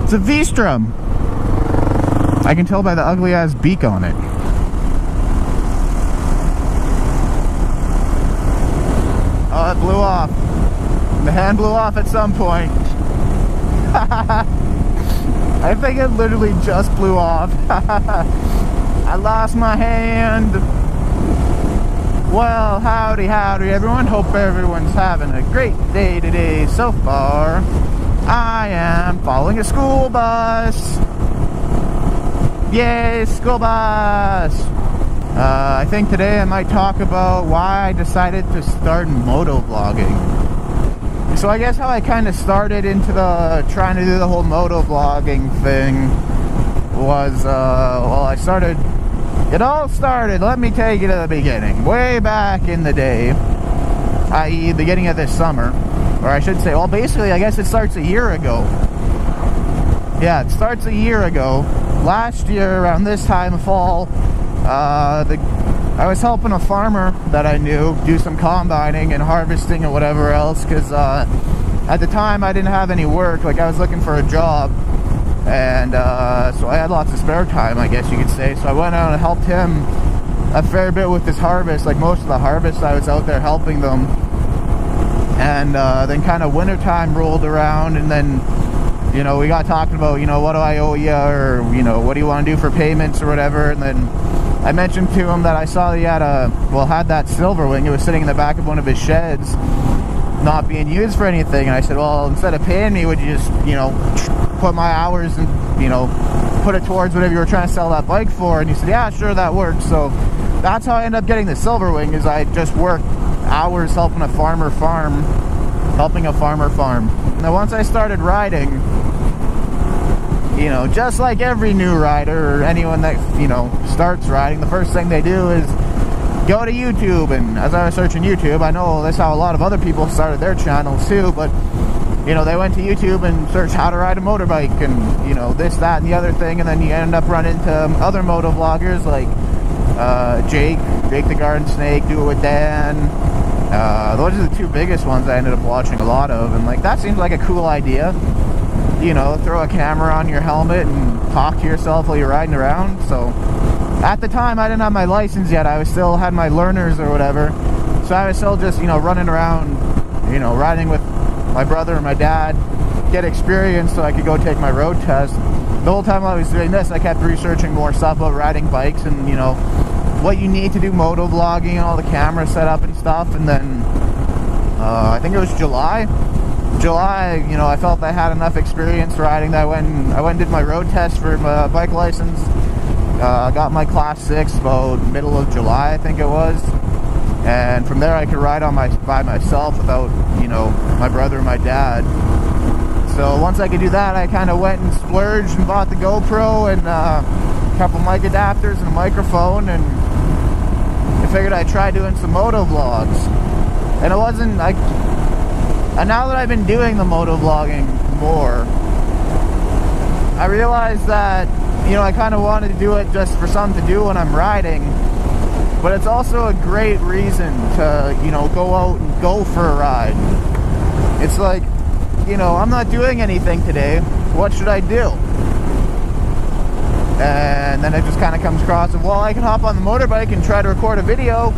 It's a V-strum. I can tell by the ugly ass beak on it. Oh, it blew off. The hand blew off at some point. I think it literally just blew off. I lost my hand. Well, howdy everyone. Hope everyone's having a great day today so far. I am following a school bus. Yay, school bus! I think today I might talk about why I decided to start motovlogging. So I guess how I kind of started into trying to do the whole motovlogging thing was, well, it all started, let me take you to the beginning, way back in the day, i.e. beginning of this summer, or I should say, well, basically, I guess it starts a year ago. Yeah, it starts a year ago. Last year, around this time of fall, I was helping a farmer that I knew do some combining and harvesting and whatever else, because at the time I didn't have any work. Like, I was looking for a job, and so I had lots of spare time, I guess you could say. So I went out and helped him a fair bit with his harvest. Like, most of the harvest I was out there helping them, and then kind of wintertime rolled around, and then, you know, we got talking about, you know, what do I owe you, or, you know, what do you want to do for payments or whatever. And then I mentioned to him that I saw he had had that Silverwing. It was sitting in the back of one of his sheds, not being used for anything. And I said, well, instead of paying me, would you just, you know, put my hours and, you know, put it towards whatever you were trying to sell that bike for? And he said, yeah, sure, that works. So that's how I ended up getting the Silverwing, is I just worked hours helping a farmer farm. Now, once I started riding, you know, just like every new rider or anyone that, you know, starts riding, the first thing they do is go to YouTube. And as I was searching YouTube, I know that's how a lot of other people started their channels too, but, you know, they went to YouTube and searched how to ride a motorbike and, you know, this, that, and the other thing, and then you end up running into other motovloggers like Jake the Garden Snake, Do It With Dan. Those are the two biggest ones I ended up watching a lot of, and like, that seems like a cool idea. You know, throw a camera on your helmet and talk to yourself while you're riding around. So at the time I didn't have my license yet. I still had my learners or whatever, so I was still just, you know, running around, you know, riding with my brother and my dad, get experience so I could go take my road test. The whole time I was doing this, I kept researching more stuff about riding bikes and, you know, what you need to do motovlogging and all the camera setup and stuff. And then I think it was July, you know, I felt I had enough experience riding that I went and did my road test for my bike license. Got my class 6 about middle of July, I think it was. And from there I could ride by myself without, you know, my brother and my dad. So once I could do that, I kind of went and splurged and bought the GoPro and a couple mic adapters and a microphone, and I figured I'd try doing some moto vlogs. And it wasn't like, and now that I've been doing the motovlogging more, I realized that, you know, I kind of wanted to do it just for something to do when I'm riding, but it's also a great reason to, you know, go out and go for a ride. It's like, you know, I'm not doing anything today, what should I do? And then it just kind of comes across of, well, I can hop on the motorbike and try to record a video.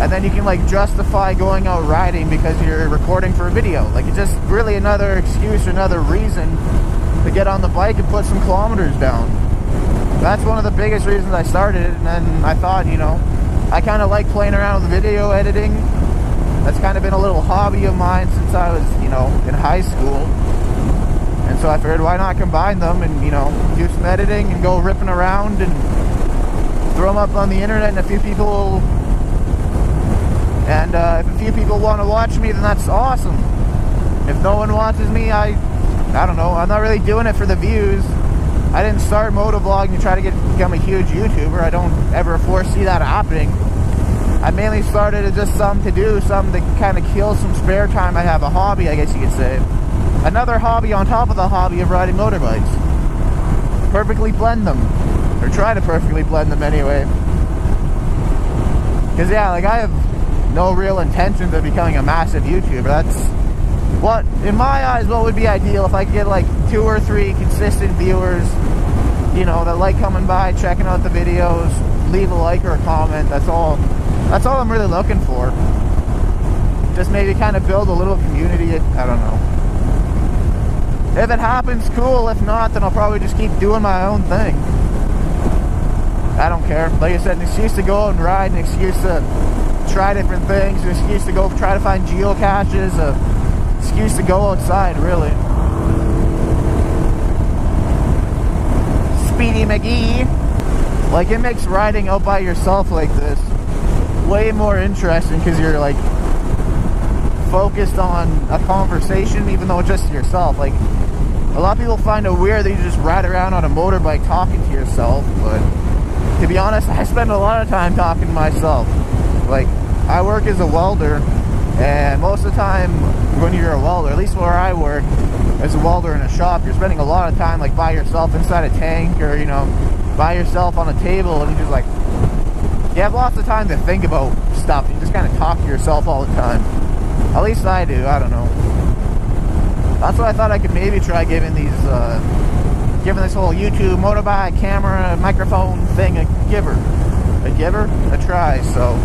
And then you can, like, justify going out riding because you're recording for a video. Like, it's just really another excuse or another reason to get on the bike and put some kilometers down. That's one of the biggest reasons I started it. And then I thought, you know, I kind of like playing around with video editing. That's kind of been a little hobby of mine since I was, you know, in high school. And so I figured, why not combine them and, you know, do some editing and go ripping around and throw them up on the internet, and if a few people want to watch me, then that's awesome. If no one watches me, I don't know, I'm not really doing it for the views. I didn't start motovlogging to try to become a huge YouTuber. I don't ever foresee that happening. I mainly started as just something to do, something to kind of kill some spare time I have, a hobby, I guess you could say. Another hobby on top of the hobby of riding motorbikes. Perfectly blend them. Or try to perfectly blend them anyway. Because, yeah, like, I have no real intentions of becoming a massive YouTuber. what, in my eyes, what would be ideal if I could get like 2 or 3 consistent viewers, you know, that like coming by, checking out the videos, leave a like or a comment. That's all I'm really looking for. Just maybe kind of build a little community. I don't know. If it happens, cool. If not, then I'll probably just keep doing my own thing. I don't care. Like I said, an excuse to go out and ride, an excuse to try different things, an excuse to go try to find geocaches, an excuse to go outside, really. Speedy McGee. Like, it makes riding out by yourself like this way more interesting because you're like focused on a conversation, even though it's just yourself. Like, a lot of people find it weird that you just ride around on a motorbike talking to yourself, but to be honest, I spend a lot of time talking to myself. Like, I work as a welder, and most of the time when you're a welder, at least where I work as a welder in a shop, you're spending a lot of time like by yourself inside a tank, or, you know, by yourself on a table, and you just like, you have lots of time to think about stuff. You just kind of talk to yourself all the time. At least I do. I don't know. That's what I thought I could maybe try giving these, giving this whole YouTube motorbike camera microphone thing a try. So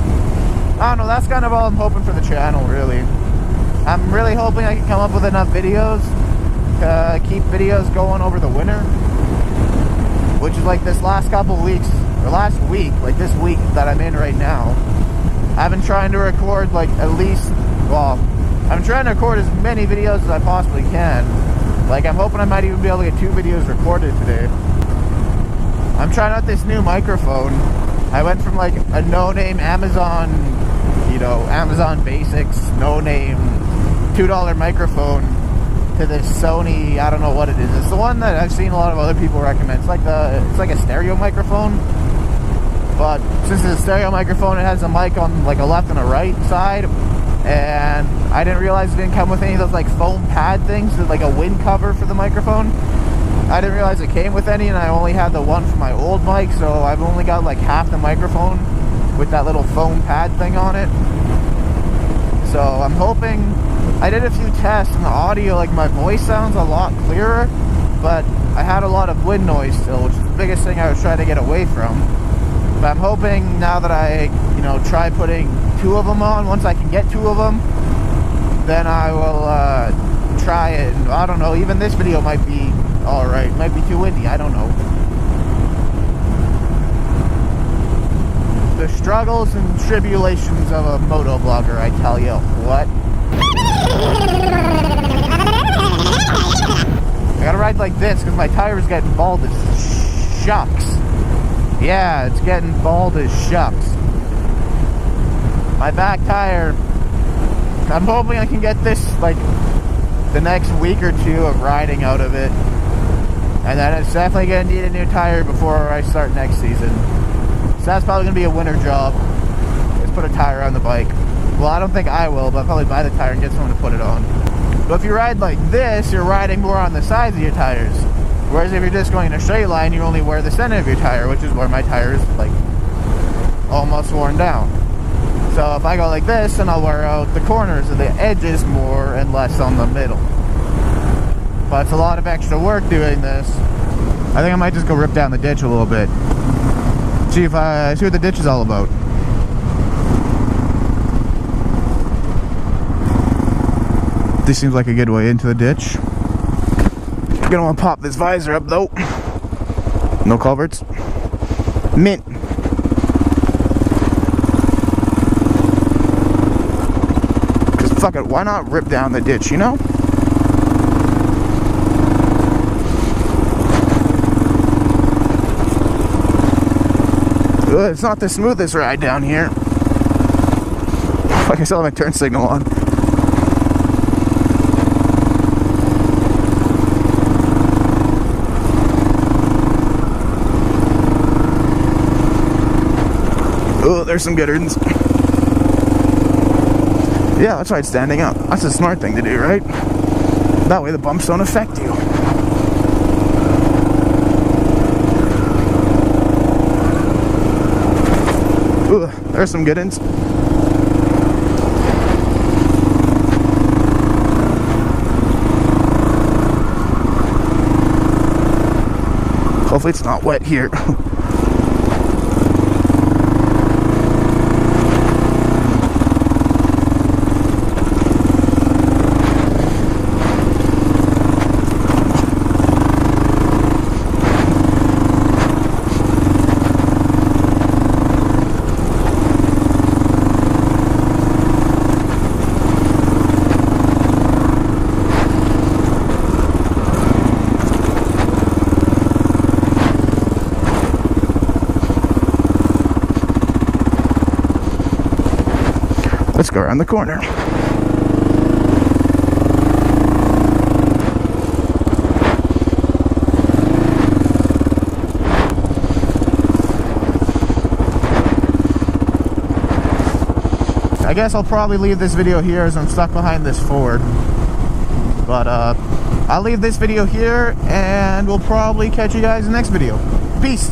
I don't know. That's kind of all I'm hoping for the channel, really. I'm really hoping I can come up with enough videos to keep videos going over the winter, which is like this last couple weeks, or last week, like this week that I'm in right now. I've been trying to record like at least, well, I'm trying to record as many videos as I possibly can. Like, I'm hoping I might even be able to get 2 videos recorded today. I'm trying out this new microphone. I went from like a no-name Amazon, you know, Amazon Basics, no-name $2 microphone to this Sony, I don't know what it is. It's the one that I've seen a lot of other people recommend. It's like a stereo microphone. But since it's a stereo microphone, it has a mic on like a left and a right side. And I didn't realize it didn't come with any of those like foam pad things, like a wind cover for the microphone. I didn't realize it came with any, and I only had the one for my old mic, so I've only got like half the microphone with that little foam pad thing on it. So I'm hoping, I did a few tests and the audio, like my voice sounds a lot clearer, but I had a lot of wind noise still, which is the biggest thing I was trying to get away from. But I'm hoping now that I, you know, try putting 2 of them on, once I can get 2 of them, then I will try it. And I don't know, even this video might be alright, might be too windy, I don't know. The struggles and tribulations of a motovlogger, I tell you what. I gotta ride like this because my tire's getting bald as shucks. Yeah, it's getting bald as shucks. My back tire, I'm hoping I can get this like the next week or 2 of riding out of it. And then it's definitely going to need a new tire before I start next season. So that's probably going to be a winter job. Just put a tire on the bike. Well, I don't think I will, but I'll probably buy the tire and get someone to put it on. But if you ride like this, you're riding more on the sides of your tires. Whereas if you're just going in a straight line, you only wear the center of your tire, which is where my tire is like almost worn down. So if I go like this, then I'll wear out the corners of the edges more and less on the middle. But it's a lot of extra work doing this. I think I might just go rip down the ditch a little bit. See what the ditch is all about. This seems like a good way into the ditch. I'm gonna want to pop this visor up though. No culverts. Mint. Cause fuck it, why not rip down the ditch, you know? It's not the smoothest ride down here. Like I still have my turn signal on. Oh, there's some good ones. Yeah, that's right, standing up. That's a smart thing to do, right? That way the bumps don't affect you. Ooh, there's some good ones. Hopefully it's not wet here. Let's go around the corner. I guess I'll probably leave this video here as I'm stuck behind this Ford. But I'll leave this video here and we'll probably catch you guys in the next video. Peace!